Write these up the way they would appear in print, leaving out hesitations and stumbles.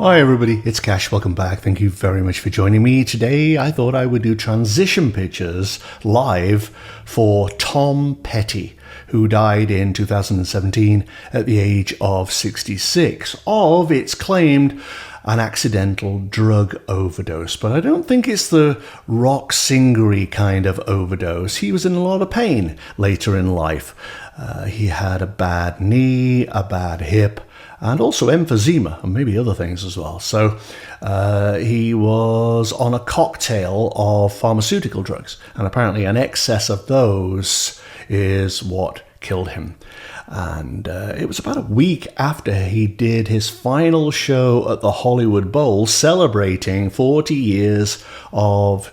Hi everybody, it's Cash. Welcome back. Thank you very much for joining me. Today I thought I would do transition pictures live for Tom Petty, who died in 2017 at the age of 66 of, it's claimed, an accidental drug overdose. But I don't think it's the rock singery kind of overdose. He was in a lot of pain later in life. He had a bad knee, a bad hip, and also emphysema, and maybe other things as well. So he was on a cocktail of pharmaceutical drugs, and apparently an excess of those is what killed him. And it was about a week after he did his final show at the Hollywood Bowl, celebrating 40 years of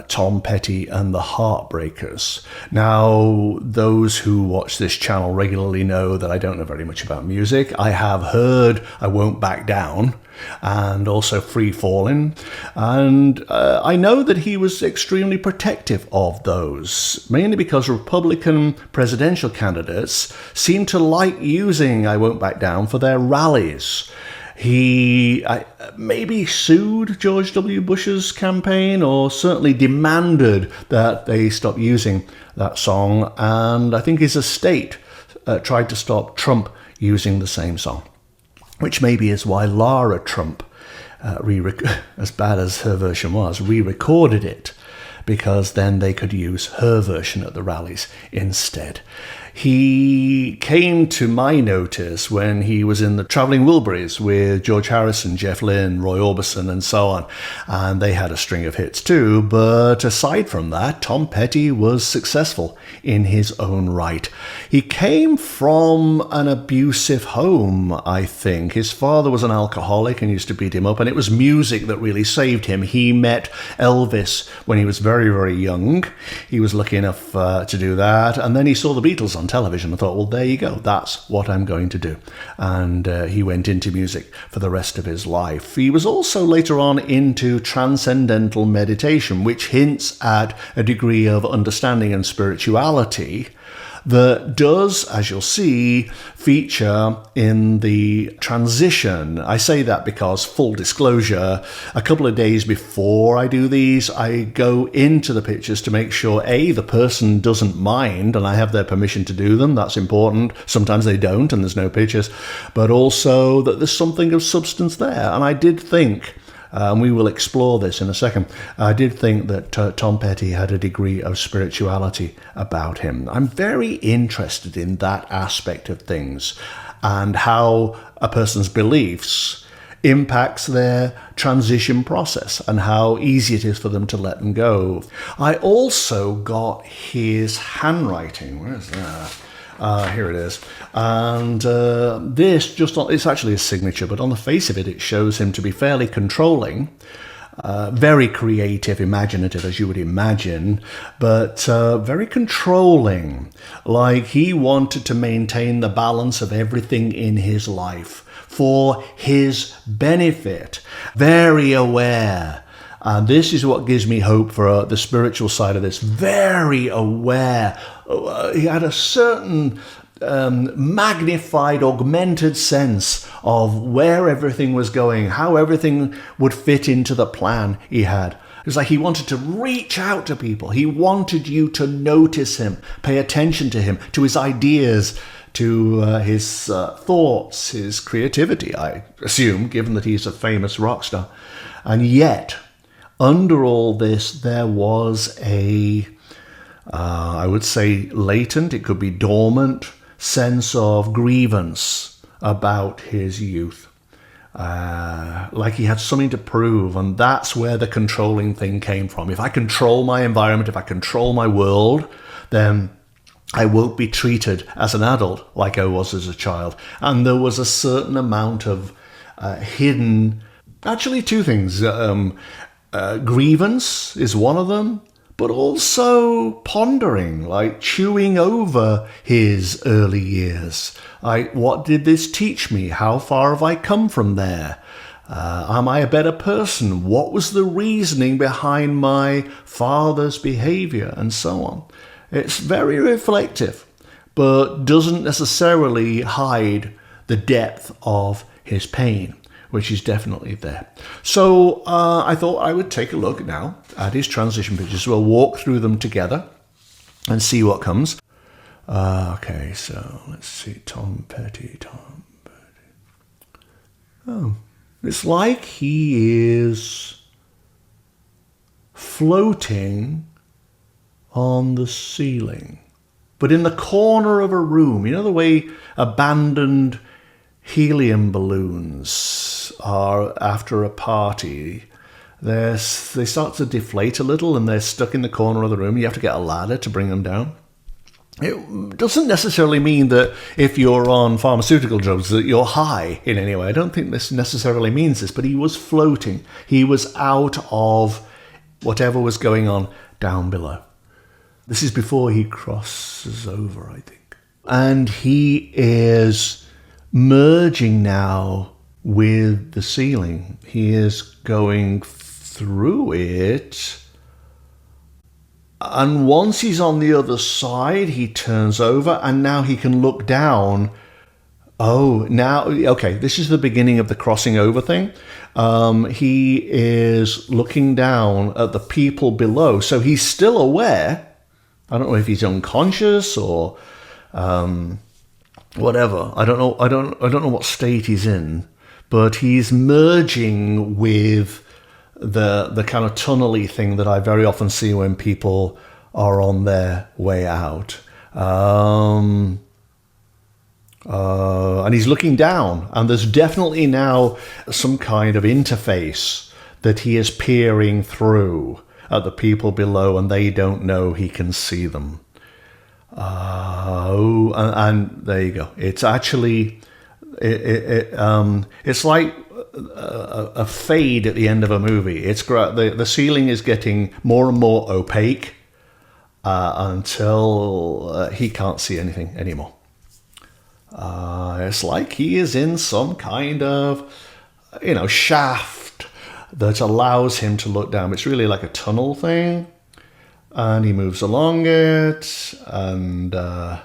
Tom Petty and the Heartbreakers. Now, those who watch this channel regularly know that I don't know very much about music. I have heard I Won't Back Down and also Free Fallin', and I know that he was extremely protective of those, mainly because Republican presidential candidates seem to like using I Won't Back Down for their rallies. He maybe sued George W. Bush's campaign, or certainly demanded that they stop using that song, and I think his estate tried to stop Trump using the same song, which maybe is why Lara Trump, as bad as her version was, re-recorded it, because then they could use her version at the rallies instead. He came to my notice when he was in the Traveling Wilburys with George Harrison, Jeff Lynne, Roy Orbison, and so on. And they had a string of hits too. But aside from that, Tom Petty was successful in his own right. He came from an abusive home, I think. His father was an alcoholic and used to beat him up. And it was music that really saved him. He met Elvis when he was very, very young. He was lucky enough to do that. And then he saw the Beatles on television and thought, well, there you go, that's what I'm going to do. And he went into music for the rest of his life. He was also later on into transcendental meditation, which hints at a degree of understanding and spirituality that does, as you'll see, feature in the transition. I say that because, full disclosure, a couple of days before I do these, I go into the pictures to make sure, A, the person doesn't mind and I have their permission to do them. That's important. Sometimes they don't and there's no pictures. But also that there's something of substance there. And I did think, and we will explore this in a second, I did think that Tom Petty had a degree of spirituality about him. I'm very interested in that aspect of things and how a person's beliefs impacts their transition process and how easy it is for them to let them go. I also got his handwriting. Where is that? Here it is. And this, it's actually a signature, but on the face of it, it shows him to be fairly controlling, very creative, imaginative, as you would imagine, but very controlling. Like he wanted to maintain the balance of everything in his life for his benefit. Very aware. And this is what gives me hope for the spiritual side of this. Very aware. He had a certain magnified, augmented sense of where everything was going, how everything would fit into the plan he had. It was like he wanted to reach out to people. He wanted you to notice him, pay attention to him, to his ideas, to his thoughts, his creativity, I assume, given that he's a famous rock star. And yet, under all this, there was I would say latent, it could be dormant, sense of grievance about his youth. Like he had something to prove, and that's where the controlling thing came from. If I control my environment, if I control my world, then I won't be treated as an adult like I was as a child. And there was a certain amount of hidden, actually two things, grievance is one of them, but also pondering, like chewing over his early years. Like, what did this teach me? How far have I come from there? Am I a better person? What was the reasoning behind my father's behavior? And so on. It's very reflective, but doesn't necessarily hide the depth of his pain, which is definitely there. So I thought I would take a look now at his transition pictures. We'll walk through them together and see what comes. Okay, so let's see. Tom Petty. Oh, it's like he is floating on the ceiling, but in the corner of a room. You know the way abandoned helium balloons are after a party? They start to deflate a little and they're stuck in the corner of the room. You have to get a ladder to bring them down. It doesn't necessarily mean that if you're on pharmaceutical drugs that you're high in any way. I don't think this necessarily means this, but he was floating. He was out of whatever was going on down below. This is before he crosses over, I think. And he is merging now with the ceiling. He is going through it. And once he's on the other side, he turns over and now he can look down. Oh, now, okay, this is the beginning of the crossing over thing. He is looking down at the people below. So he's still aware. I don't know if he's unconscious or whatever. I don't know what state he's in, but he's merging with the kind of tunnely thing that I very often see when people are on their way out. And he's looking down, and there's definitely now some kind of interface that he is peering through at the people below, and they don't know he can see them. And there you go. It's actually, it's like a fade at the end of a movie. It's great. The ceiling is getting more and more opaque until he can't see anything anymore. It's like he is in some kind of, shaft that allows him to look down. It's really like a tunnel thing. And he moves along it, and at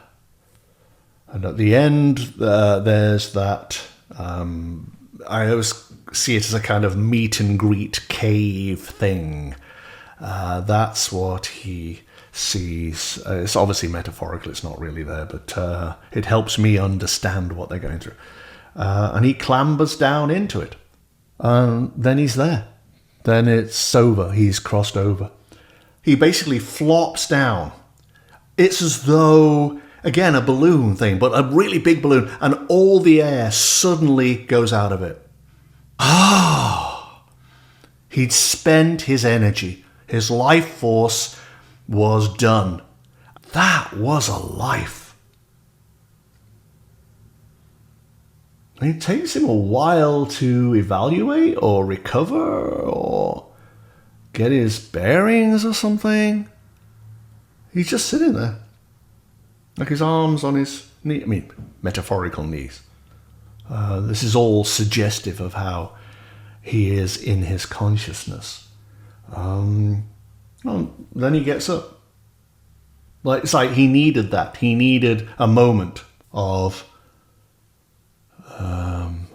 the end, there's that. I always see it as a kind of meet and greet cave thing. That's what he sees. It's obviously metaphorical, it's not really there, but it helps me understand what they're going through. And he clambers down into it. And then he's there. Then it's over. He's crossed over. He basically flops down. It's as though, again, a balloon thing, but a really big balloon, and all the air suddenly goes out of it. He'd spent his energy. His life force was done. That was a life. It takes him a while to evaluate or recover or get his bearings or something. He's just sitting there, like his arms on his knee. I mean, metaphorical knees. This is all suggestive of how he is in his consciousness. Then he gets up. It's like he needed that. He needed a moment of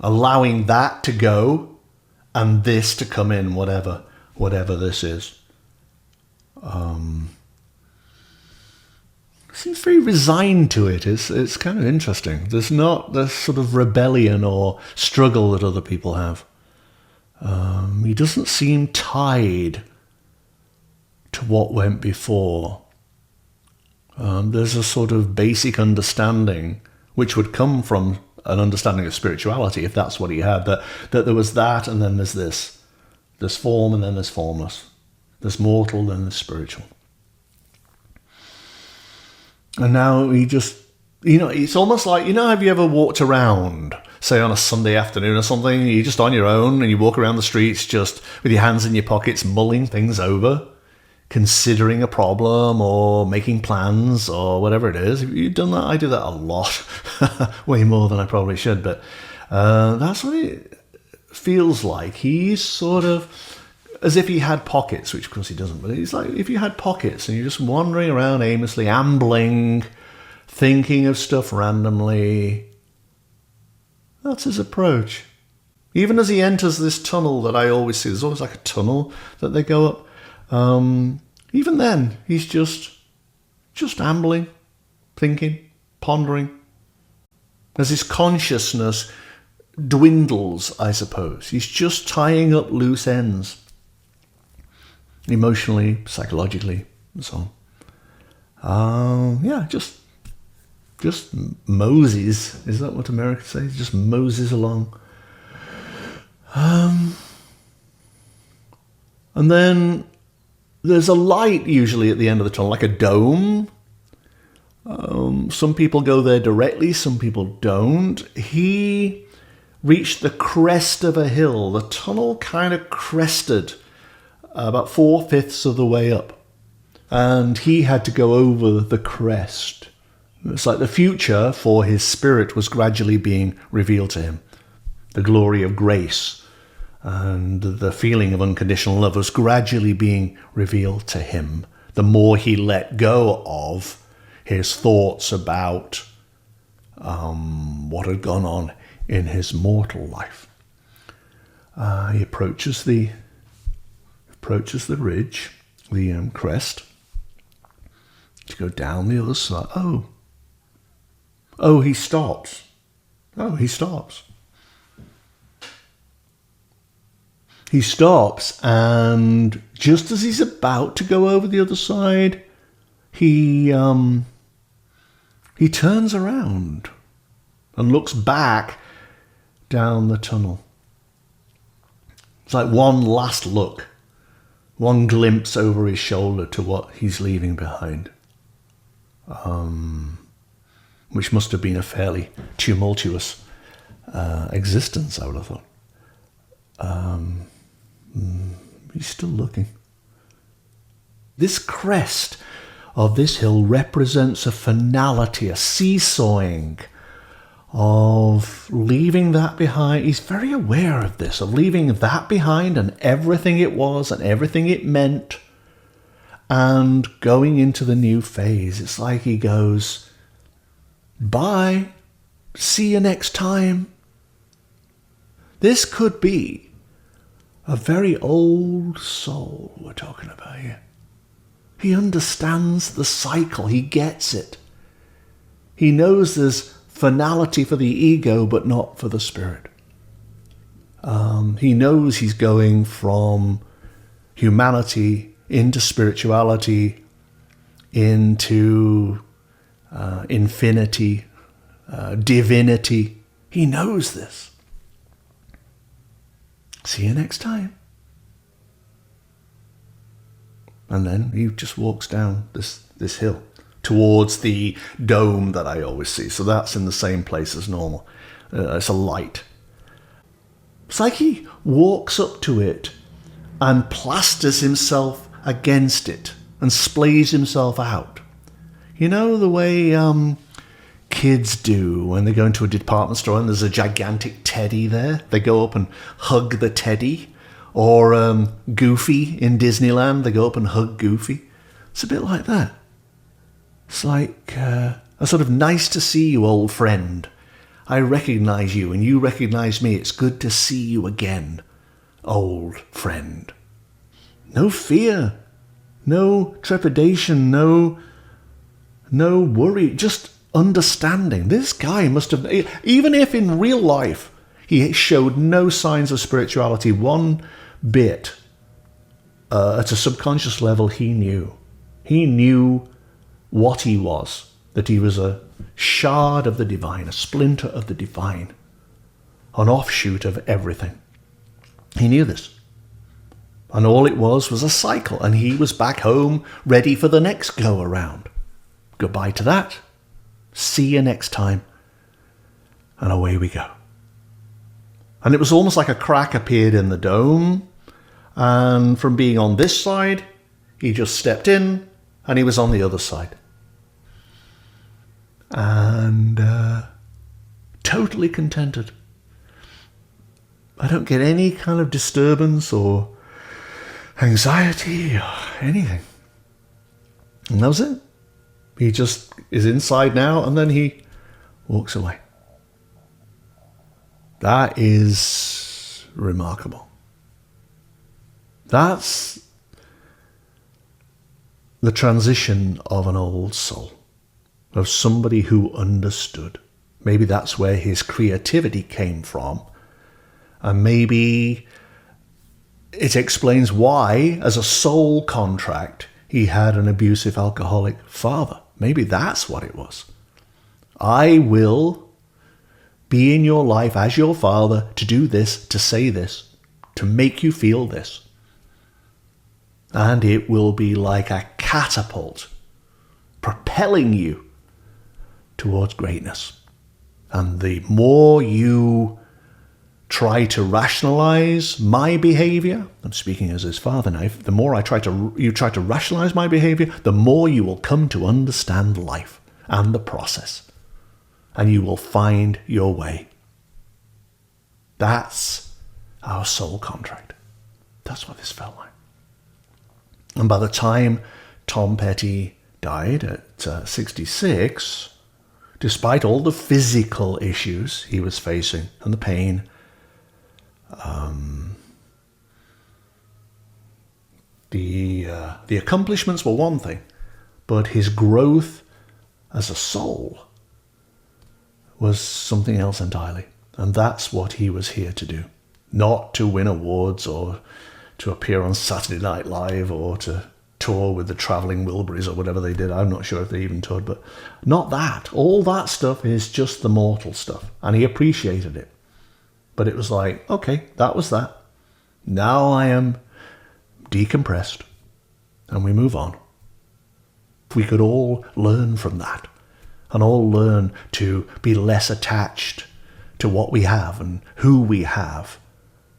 allowing that to go and this to come in, whatever this is. Seems very resigned to it. It's kind of interesting. There's not this sort of rebellion or struggle that other people have. He doesn't seem tied to what went before. There's a sort of basic understanding, which would come from an understanding of spirituality, if that's what he had, that there was that, and then there's this. There's form, and then there's formless. There's mortal, then there's spiritual. And now he just, it's almost like, have you ever walked around, say on a Sunday afternoon or something, you're just on your own and you walk around the streets just with your hands in your pockets, mulling things over, considering a problem or making plans or whatever it is. Have you done that? I do that a lot, way more than I probably should, but that's what it feels like. He's sort of as if he had pockets, which of course he doesn't, but it's like if you had pockets and you're just wandering around aimlessly, ambling, thinking of stuff randomly. That's his approach. Even as he enters this tunnel that I always see, there's always like a tunnel that they go up. Even then, he's just ambling, thinking, pondering. As his consciousness dwindles, I suppose. He's just tying up loose ends. Emotionally, psychologically, and so on. Yeah, just Moses. Is that what America says? Just Moses along. And then there's a light usually at the end of the tunnel, like a dome. Some people go there directly, some people don't. He reached the crest of a hill. The tunnel kind of crested about 4/5 of the way up. And he had to go over the crest. It's like the future for his spirit was gradually being revealed to him. The glory of grace and the feeling of unconditional love was gradually being revealed to him. The more he let go of his thoughts about what had gone on in his mortal life. He approaches the ridge, the crest, to go down the other side. Oh, he stops. He stops. He stops, and just as he's about to go over the other side, he turns around and looks back down the tunnel. It's like one last look, one glimpse over his shoulder to what he's leaving behind, which must have been a fairly tumultuous existence, I would have thought. He's still looking. This crest of this hill represents a finality, a seesawing of leaving that behind. He's very aware of this, of leaving that behind and everything it was and everything it meant, and going into the new phase. It's like he goes, bye, see you next time. This could be a very old soul we're talking about here. He understands the cycle. He gets it. He knows there's finality for the ego, but not for the spirit. He knows he's going from humanity into spirituality, into infinity, divinity. He knows this. See you next time. And then he just walks down this hill towards the dome that I always see. So that's in the same place as normal. It's a light. It's like he walks up to it and plasters himself against it and splays himself out. You know the way kids do when they go into a department store and there's a gigantic teddy there? They go up and hug the teddy. Or Goofy in Disneyland, they go up and hug Goofy. It's a bit like that. It's like a sort of nice to see you, old friend. I recognize you and you recognize me. It's good to see you again, old friend. No fear, no trepidation, no worry, just understanding. This guy must have, even if in real life he showed no signs of spirituality one bit, at a subconscious level he knew. He knew what he was, that he was a shard of the divine, a splinter of the divine, an offshoot of everything. He knew this. And all it was a cycle, and he was back home ready for the next go around. Goodbye to that. See you next time. And away we go. And it was almost like a crack appeared in the dome. And from being on this side, he just stepped in and he was on the other side. And totally contented. I don't get any kind of disturbance or anxiety or anything. And that was it. He just is inside now and then he walks away. That is remarkable. That's the transition of an old soul, of somebody who understood. Maybe that's where his creativity came from. And maybe it explains why, as a soul contract, he had an abusive alcoholic father. Maybe that's what it was. I will be in your life as your father to do this, to say this, to make you feel this. And it will be like a catapult propelling you towards greatness. And the more you try to rationalize my behavior, I'm speaking as his father now, the more you try to rationalize my behavior, the more you will come to understand life and the process. And you will find your way. That's our soul contract. That's what this felt like. And by the time Tom Petty died at 66, despite all the physical issues he was facing and the pain, the accomplishments were one thing, but his growth as a soul was something else entirely. And that's what he was here to do. Not to win awards or to appear on Saturday Night Live or to tour with the Traveling Wilburys or whatever they did. I'm not sure if they even toured, but not that. All that stuff is just the mortal stuff. And he appreciated it. But it was like, okay, that was that. Now I am decompressed. And we move on. We could all learn from that. And all learn to be less attached to what we have and who we have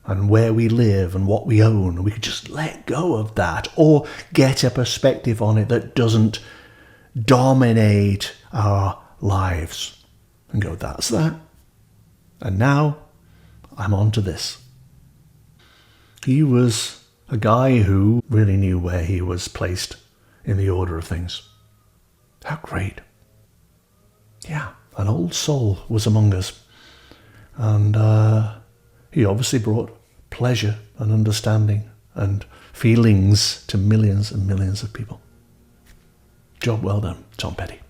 and where we live and what we own. We could just let go of that or get a perspective on it that doesn't dominate our lives and go, that's that. And now I'm on to this. He was a guy who really knew where he was placed in the order of things. How great. Yeah, an old soul was among us. And he obviously brought pleasure and understanding and feelings to millions and millions of people. Job well done, Tom Petty.